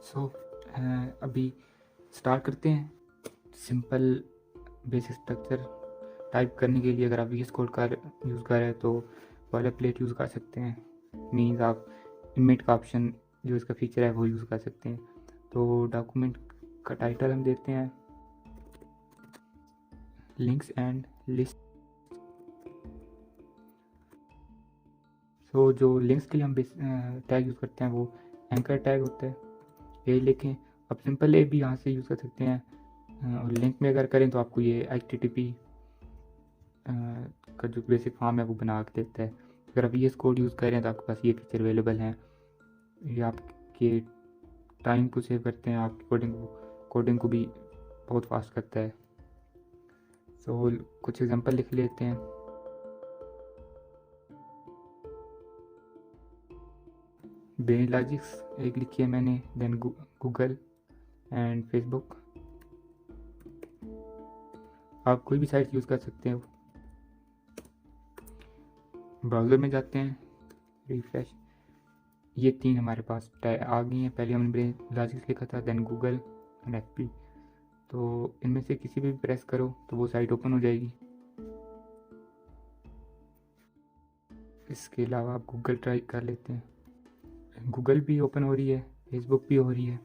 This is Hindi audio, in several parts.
सो अभी स्टार्ट करते हैं। सिंपल बेसिक स्ट्रक्चर टाइप करने के लिए अगर आप VS कोड का यूज़ कर रहे हैं तो बॉयलर प्लेट यूज़ कर सकते हैं। मीन्स आप इमेज का ऑप्शन जो इसका फीचर है वो यूज़ कर सकते हैं। तो डॉक्यूमेंट का टाइटल हम देते हैं लिंक्स एंड लिस्ट। सो जो लिंक्स के लिए हम टैग यूज़ करते हैं वो एंकर टैग होता है। ये लिखें। आप सिंपल ए भी यहाँ से यूज़ कर सकते हैं। और लिंक में अगर करें तो आपको ये HTTP का जो बेसिक फॉर्म है वो बना के देता है। अगर आप VS कोड यूज़ कर रहे हैं तो आपके पास ये फीचर अवेलेबल हैं। ये आपके टाइम को सेव करते हैं, आपकी कोडिंग को भी बहुत फास्ट करता है। सो कुछ एग्जांपल लिख लेते हैं। बेनिलॉजिक्स एक लिखी है मैंने, देन गूगल एंड फेसबुक। आप कोई भी साइट यूज़ कर सकते हैं। ब्राउज़र में जाते हैं, रिफ्रेश। ये 3 हमारे पास आ गई हैं। पहले हमने बेनिलॉजिक्स लिखा था, देन गूगल एंड FB। तो इनमें से किसी भी प्रेस करो तो वो साइट ओपन हो जाएगी। इसके अलावा आप गूगल ट्राई कर लेते हैं। गूगल भी ओपन हो रही है, फेसबुक भी हो रही है।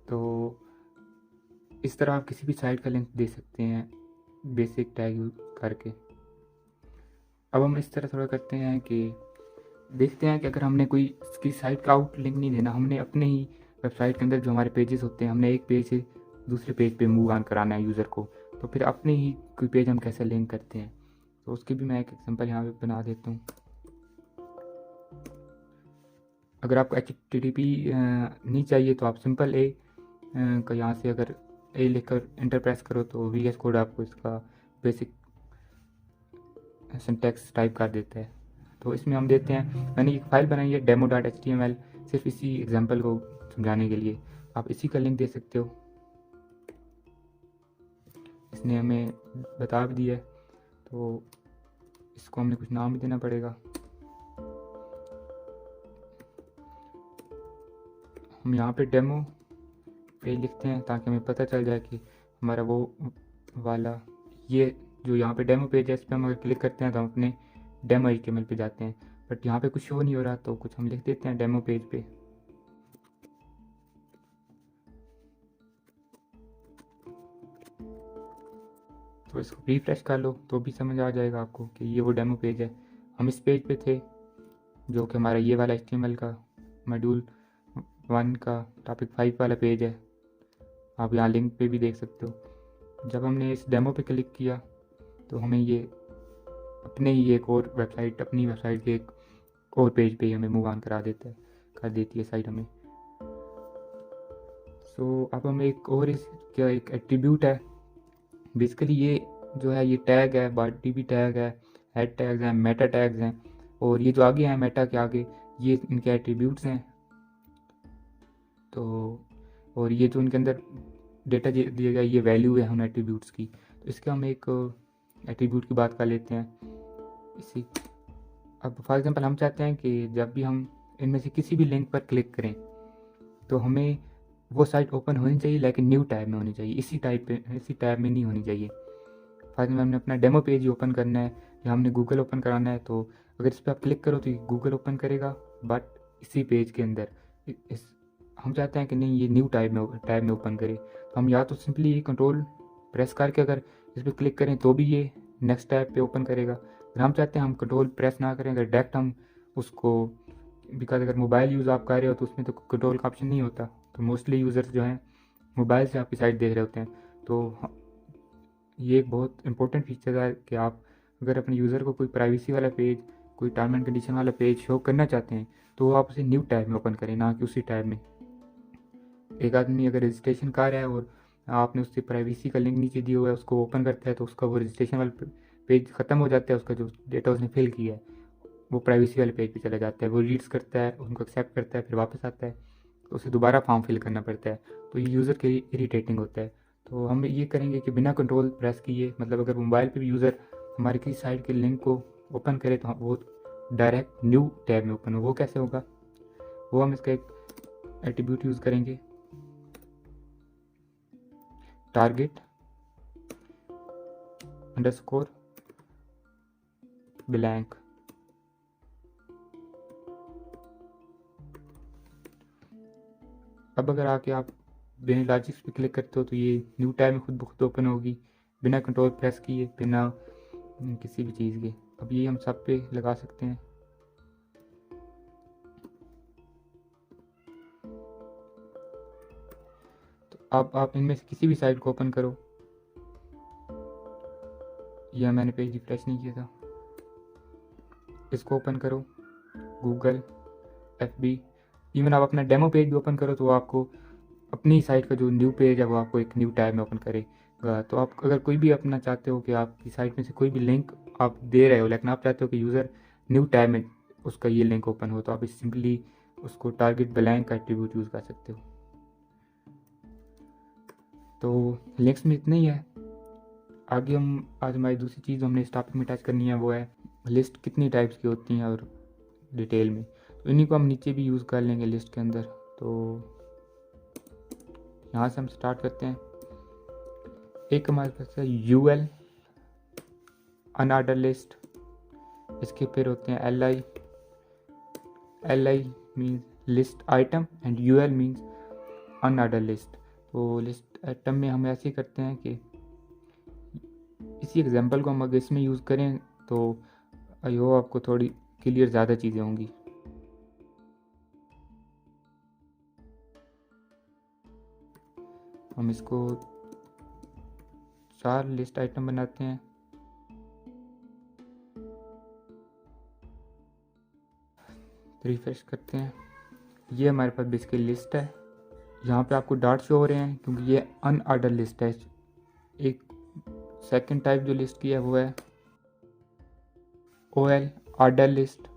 तो इस तरह आप किसी भी साइट का लिंक दे सकते हैं बेसिक टैग यूज करके। अब हम इस तरह थोड़ा करते हैं कि देखते हैं कि अगर हमने कोई इसकी साइट का आउट लिंक नहीं देना, हमने अपने ही वेबसाइट के अंदर जो हमारे पेजेस होते हैं, हमने एक पेज से दूसरे पेज पे मूव ऑन कराना है यूज़र को, तो फिर अपने ही कोई पेज हम कैसे लिंक करते हैं। तो उसकी भी मैं एक एग्जांपल यहाँ पे बना देता हूँ। अगर आपको HTTP नहीं चाहिए तो आप सिंपल ए का यहाँ से अगर ए लिखकर एंटर प्रेस करो तो VS कोड आपको इसका बेसिक सिंटैक्स टाइप कर देता है। तो इसमें हम देते हैं, मैंने एक फ़ाइल बनाई है demo.html, सिर्फ इसी एग्जांपल को समझाने के लिए। आप इसी का लिंक दे सकते हो। इसने हमें बता भी दिया है, तो इसको हमने कुछ नाम भी देना पड़ेगा। हम यहाँ पे डेमो पे लिखते हैं ताकि हमें पता चल जाए कि हमारा वो वाला ये जो यहाँ पे डेमो पेज है, इस पर हम अगर क्लिक करते हैं तो हम अपने डेमो HTML पे जाते हैं। बट यहाँ पे कुछ शो नहीं हो रहा, तो कुछ हम लिख देते हैं डेमो पेज पे। तो इसको रिफ्रेश कर लो तो भी समझ आ जाएगा आपको कि ये वो डेमो पेज है। हम इस पेज पे थे जो कि हमारा ये वाला HTML का मॉड्यूल 1 का टॉपिक 5 वाला पेज है। आप यहाँ लिंक पे भी देख सकते हो। जब हमने इस डेमो पे क्लिक किया तो हमें ये अपने ही एक और वेबसाइट, अपनी वेबसाइट के एक और पेज पे ही हमें मूव ऑन करा देता है, कर देती है साइट हमें। सो अब हम एक और क्या एक एट्रीब्यूट है बेसिकली, ये जो है ये टैग है, बॉडी भी टैग है, हेड टैग्स हैं, मेटा टैग्स हैं, और ये जो आगे हैं मेटा के आगे ये इनके एट्रीब्यूट्स हैं। तो और ये जो इनके अंदर डेटा दिया गया ये वैल्यू है उन एट्रीब्यूट्स की। तो इसके हम एक एट्रीब्यूट की बात कर लेते हैं इसी। अब फॉर एग्जांपल हम चाहते हैं कि जब भी हम इनमें से किसी भी लिंक पर क्लिक करें तो हमें वो साइट ओपन होनी चाहिए, लेकिन न्यू टैब में होनी चाहिए, इसी टैब में नहीं होनी चाहिए। फॉर एग्जाम्पल हमने अपना डेमो पेज ही ओपन करना है या हमने गूगल ओपन कराना है, तो अगर इस पर आप क्लिक करो तो ये गूगल ओपन करेगा, बट इसी पेज के अंदर इस हम चाहते हैं कि नहीं ये न्यू टैब में ओपन करे। तो हम या तो सिंपली ये कंट्रोल प्रेस करके अगर इस पर क्लिक करें तो भी ये नेक्स्ट टैब पे ओपन करेगा। अगर हम चाहते हैं हम कंट्रोल प्रेस ना करें, अगर डायरेक्ट हम उसको, बिकॉज अगर मोबाइल यूज़ आप कर रहे हो तो उसमें तो कंट्रोल का ऑप्शन नहीं होता, तो मोस्टली यूज़र्स जो हैं मोबाइल से आपकी साइट देख रहे होते हैं। तो ये एक बहुत इंपॉर्टेंट फीचर है कि आप अगर अपने यूज़र को कोई प्राइवेसी वाला पेज, कोई टर्म एंड कंडीशन वाला पेज शो करना चाहते हैं तो आप उसे न्यू टैब में ओपन करें, ना कि उसी टैब में। एक आदमी अगर रजिस्ट्रेशन कर रहा है और आपने उससे प्राइवेसी का लिंक नीचे दिया हुआ है, उसको ओपन करता है तो उसका वो रजिस्ट्रेशन वाला पेज ख़त्म हो जाता है, उसका जो डेटा उसने फिल किया है वो प्राइवेसी वाले पेज पे चला जाता है। वो रीड्स करता है, उनको एक्सेप्ट करता है, फिर वापस आता है, तो उसे दोबारा फॉर्म फिल करना पड़ता है। तो ये यूज़र के लिए इरीटेटिंग होता है। तो हम ये करेंगे कि बिना कंट्रोल प्रेस किए, मतलब अगर मोबाइल पे भी यूज़र हमारी किसी साइट के लिंक को ओपन करे तो वो डायरेक्ट न्यू टैब में ओपन हो। वो कैसे होगा, वो हम इसका एक एट्रीब्यूट यूज़ करेंगे, टारगेट अंडरस्कोर ब्लैंक। अब अगर आके आप बिना लॉजिक्स पे क्लिक करते हो तो ये न्यू टैब में खुद ब खुद ओपन होगी, बिना कंट्रोल प्रेस किए, बिना किसी भी चीज़ के। अब ये हम सब पे लगा सकते हैं। तो अब आप इनमें से किसी भी साइट को ओपन करो। यह मैंने पेज रिफ्रेश नहीं किया था, इसको ओपन करो, गूगल, FB, इवन आप अपना डेमो पेज भी ओपन करो तो आपको अपनी साइट का जो न्यू पेज है वो आपको एक न्यू टैब में ओपन करेगा। तो आप अगर कोई भी अपना चाहते हो कि आपकी साइट में से कोई भी लिंक आप दे रहे हो, लेकिन आप चाहते हो कि यूज़र न्यू टैब में उसका ये लिंक ओपन हो, तो आप सिंपली उसको टारगेट ब्लैंक का एट्रीब्यूट यूज़ कर सकते हो। तो लिंक्स में इतना ही है। आगे हम आज हमारी दूसरी चीज़ हमने इस टॉपिक में टच करनी है वो है लिस्ट कितनी टाइप्स की होती हैं और डिटेल में। तो इन्हीं को हम नीचे भी यूज़ कर लेंगे लिस्ट के अंदर। तो यहाँ से हम स्टार्ट करते हैं। एक हमारे पास है UL अनऑर्डर लिस्ट, इसके फिर होते हैं LI। LI means list item and UL means unordered list. तो लिस्ट आइटम में हम ऐसे करते हैं कि इसी एग्जांपल को हम अगर इसमें यूज़ करें तो आई होप आपको थोड़ी क्लियर ज़्यादा चीज़ें होंगी। हम इसको 4 लिस्ट आइटम बनाते हैं। रिफ्रेश करते हैं, ये हमारे पास बेसिकली लिस्ट है। यहाँ पे आपको डॉट शो हो रहे हैं क्योंकि ये अनऑर्डर लिस्ट है। एक सेकंड टाइप जो लिस्ट की है वो है OL ऑर्डर लिस्ट।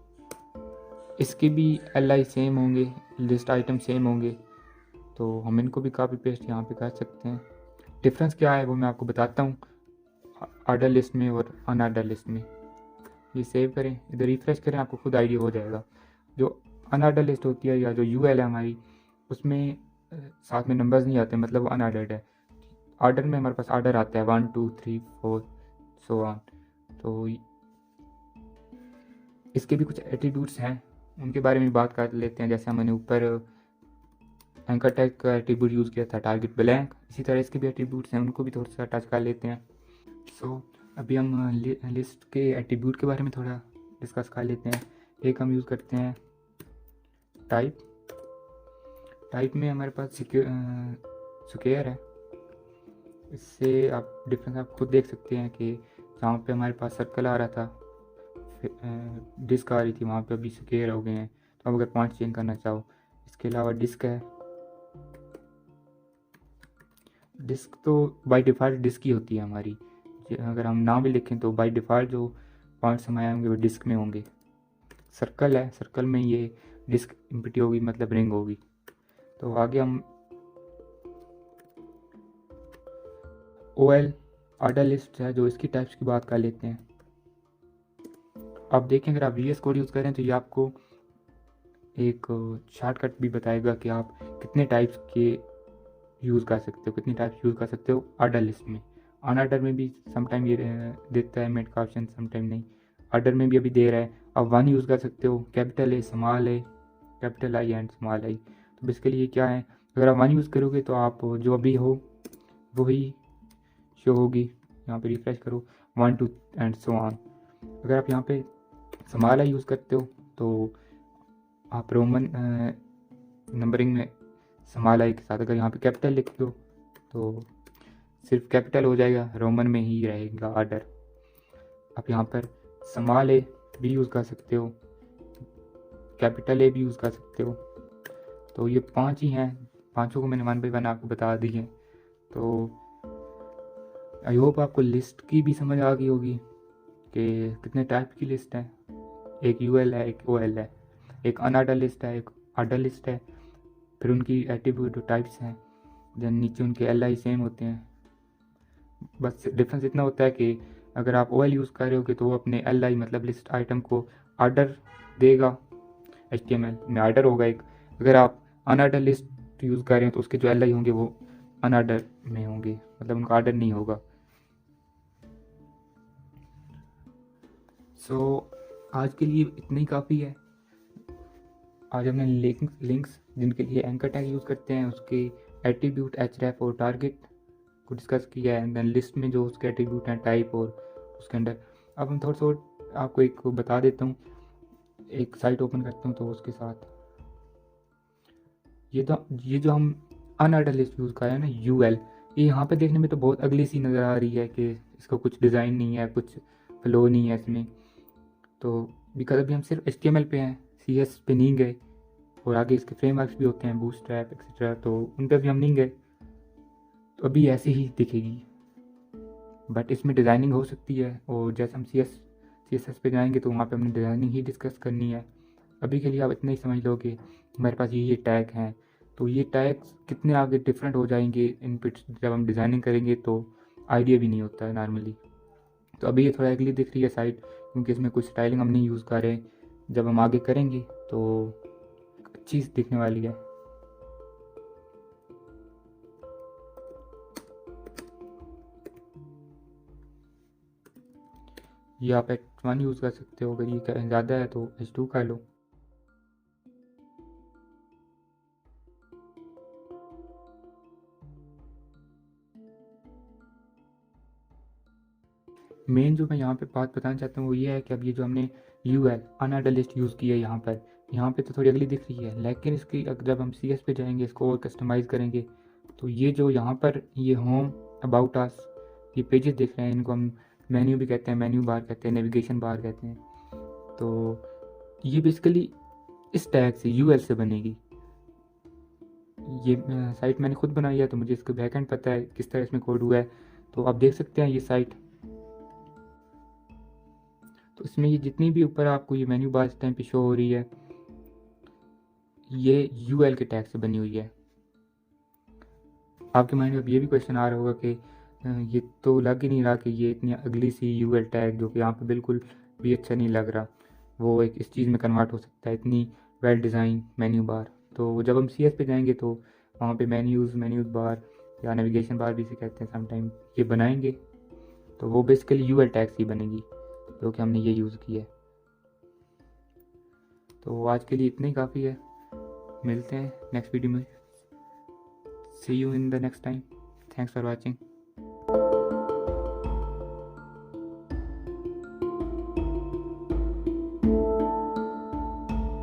इसके भी LI सेम होंगे, लिस्ट आइटम सेम होंगे, तो हम इनको भी कॉपी पेस्ट यहाँ पे कर सकते हैं। डिफरेंस क्या है वो मैं आपको बताता हूँ ऑर्डर लिस्ट में और अनऑर्डर लिस्ट में। ये सेव करें, इधर रिफ्रेश करें, आपको खुद आइडिया हो जाएगा। जो अनऑर्डर लिस्ट होती है या जो UL है हमारी, उसमें साथ में नंबर्स नहीं आते, मतलब वो अनऑर्डर्ड है। ऑर्डर में हमारे पास ऑर्डर आता है 1 2 3 4 सो ऑन। तो इसके भी कुछ एट्रीब्यूट्स हैं, उनके बारे में बात कर लेते हैं। जैसे हमने ऊपर एंकर टैग का एट्रीब्यूट यूज़ किया था टारगेट ब्लैंक, इसी तरह इसके भी एट्रीब्यूट्स हैं, उनको भी थोड़ा सा टच कर लेते हैं। सो अभी हम लिस्ट के एट्रीब्यूट के बारे में थोड़ा डिस्कस कर लेते हैं। एक हम यूज़ करते हैं टाइप। टाइप में हमारे पास स्क्वायर है। इससे आप डिफरेंस आप खुद देख सकते हैं कि जहाँ पे हमारे पास सर्कल आ रहा था, डिस्क आ रही थी, वहाँ पे अभी स्क्वायर हो गए हैं। तो आप अगर पॉइंट चेंज करना चाहो, इसके अलावा डिस्क है। डिस्क तो बाय डिफ़ॉल्ट डिस्क ही होती है हमारी, अगर हम ना भी लिखें तो बाय डिफ़ॉल्ट जो पॉइंट्स हमारे होंगे वो डिस्क में होंगे। सर्कल है, सर्कल में ये डिस्क एम्प्टी होगी, मतलब रिंग होगी। तो आगे हम OL ऑर्डर लिस्ट है जो इसकी टाइप्स की बात कर लेते हैं। आप देखें अगर आप VS कोड यूज़ करें तो ये आपको एक शॉर्टकट भी बताएगा कि आप कितने टाइप्स के यूज़ कर सकते हो, कितनी टाइप्स यूज़ कर सकते हो ऑर्डर लिस्ट में। अनऑर्डर में भी समटाइम ये देता है मेड का ऑप्शन, समटाइम नहीं। ऑर्डर में भी अभी दे रहा है। आप 1 यूज़ कर सकते हो, कैपिटल है, स्मॉल है, capital I and small I। तो बेसिकली ये क्या है, अगर आप 1 यूज़ करोगे तो आप जो अभी हो वही शो होगी। यहाँ पे रिफ्रेश करो, 1 2 एंड सो ऑन। अगर आप यहाँ पे स्मॉल I यूज़ करते हो तो आप रोमन नंबरिंग में स्मॉल I के साथ, अगर यहाँ पे कैपिटल लिख दो तो सिर्फ कैपिटल हो जाएगा, रोमन में ही रहेगा ऑर्डर। आप यहाँ पर स्मॉल A भी यूज़ कर सकते हो, कैपिटल A भी यूज़ कर सकते हो। तो ये 5 ही हैं, पाँचों को मैंने 1 बाय 1 आपको बता दी है। तो आई होप आपको लिस्ट की भी समझ आ गई होगी कि कितने टाइप की लिस्ट है। एक UL है, एक OL है, एक अनऑर्डर लिस्ट है, एक ऑर्डर लिस्ट है। फिर उनकी एट्रीब्यूट टाइप्स हैं, देन नीचे उनके LI सेम होते हैं। बस डिफरेंस इतना होता है कि अगर आप OL यूज़ कर रहे हो तो वो अपने LI मतलब लिस्ट आइटम को ऑर्डर देगा, HTML में ऑर्डर होगा एक। अगर आप अनऑर्डर लिस्ट यूज़ कर रहे हैं तो उसके जो एल आई होंगे वो अनऑर्डर में होंगे, मतलब उनका ऑर्डर नहीं होगा। सो आज के लिए इतना ही काफ़ी है। आज हमने लिंक्स जिनके लिए एंकर टैग यूज़ करते हैं उसके एट्रीब्यूट, एचरेफ और टारगेट को डिस्कस किया है। एंड देन लिस्ट में जो उसके एट्रीब्यूट हैं, टाइप और उसके अंदर। अब हम थोड़ा सा आपको एक बता देता हूँ, एक साइट ओपन करता हूँ तो उसके साथ ये जो हम अनऑर्डर लिस्ट यूज़ कर रहे हैं ना, यूएल, ये यहाँ पे देखने में तो बहुत अगली सी नज़र आ रही है कि इसका कुछ डिज़ाइन नहीं है, कुछ फ्लो नहीं है इसमें। तो बिकॉज अभी हम सिर्फ एचटीएमएल पे हैं, सीएस पे नहीं गए, और आगे इसके फ्रेमवर्क्स भी होते हैं, बूटस्ट्रैप एक्सेट्रा, तो उन पे भी हम नहीं गए, तो अभी ऐसी ही दिखेगी। बट इसमें डिज़ाइनिंग हो सकती है, और जैसे हम सी एस एस पे जाएंगे तो वहाँ पे हमने डिज़ाइनिंग ही डिस्कस करनी है। अभी के लिए आप इतना ही समझ लो कि हमारे पास ये टैग हैं, तो ये टैग्स कितने आगे डिफरेंट हो जाएंगे इनपुट्स जब हम डिज़ाइनिंग करेंगे, तो आइडिया भी नहीं होता है नॉर्मली। तो अभी ये थोड़ा अगली दिख रही है साइट, क्योंकि इसमें कुछ स्टाइलिंग हम नहीं यूज़ कर रहे। जब हम आगे करेंगे तो अच्छी दिखने वाली है। ये आप H1 यूज़ कर सकते हो, अगर ये ज़्यादा है तो H2 कर लो। मेन जो मैं यहाँ पे बात बताना चाहता हूँ वो ये है कि अब ये जो हमने UL अनऑर्डर लिस्ट यूज़ की है यहाँ पे तो थोड़ी अगली दिख रही है, लेकिन इसकी जब हम CS पे जाएंगे, इसको और कस्टमाइज़ करेंगे, तो ये जो यहाँ पर ये होम, अबाउट अस, ये पेजेस दिख रहे हैं, इनको हम मेन्यू भी कहते हैं, मेन्यू बार कहते हैं, नेविगेशन बार कहते हैं। तो ये बेसिकली इस टैग से UL से बनेगी। ये साइट मैंने खुद बनाई है, तो मुझे इसका बैकएंड पता है किस तरह इसमें कोड हुआ है। तो आप देख सकते हैं ये साइट, तो इसमें ये जितनी भी ऊपर आपको ये मेन्यू बार इस टाइम पे शो हो रही है, ये UL के टैग से बनी हुई है। आपके माइंड में अब ये भी क्वेश्चन आ रहा होगा कि ये तो लग ही नहीं रहा कि ये इतनी अगली सी UL टैग, जो कि यहाँ पे बिल्कुल भी अच्छा नहीं लग रहा, वो एक इस चीज़ में कन्वर्ट हो सकता है, इतनी वेल डिज़ाइन मेन्यू बार। तो जब हम CS पे जाएंगे तो वहाँ पे मेन्यूज़ बार या नेविगेशन बार भी इसे कहते हैं समटाइम, ये बनाएंगे, तो वो बेसिकली UL टैग ही बनेगी, जो कि हमने ये यूज़ किया है। तो आज के लिए इतना ही काफ़ी है, मिलते हैं नेक्स्ट वीडियो में। See you in the next time. Thanks for watching.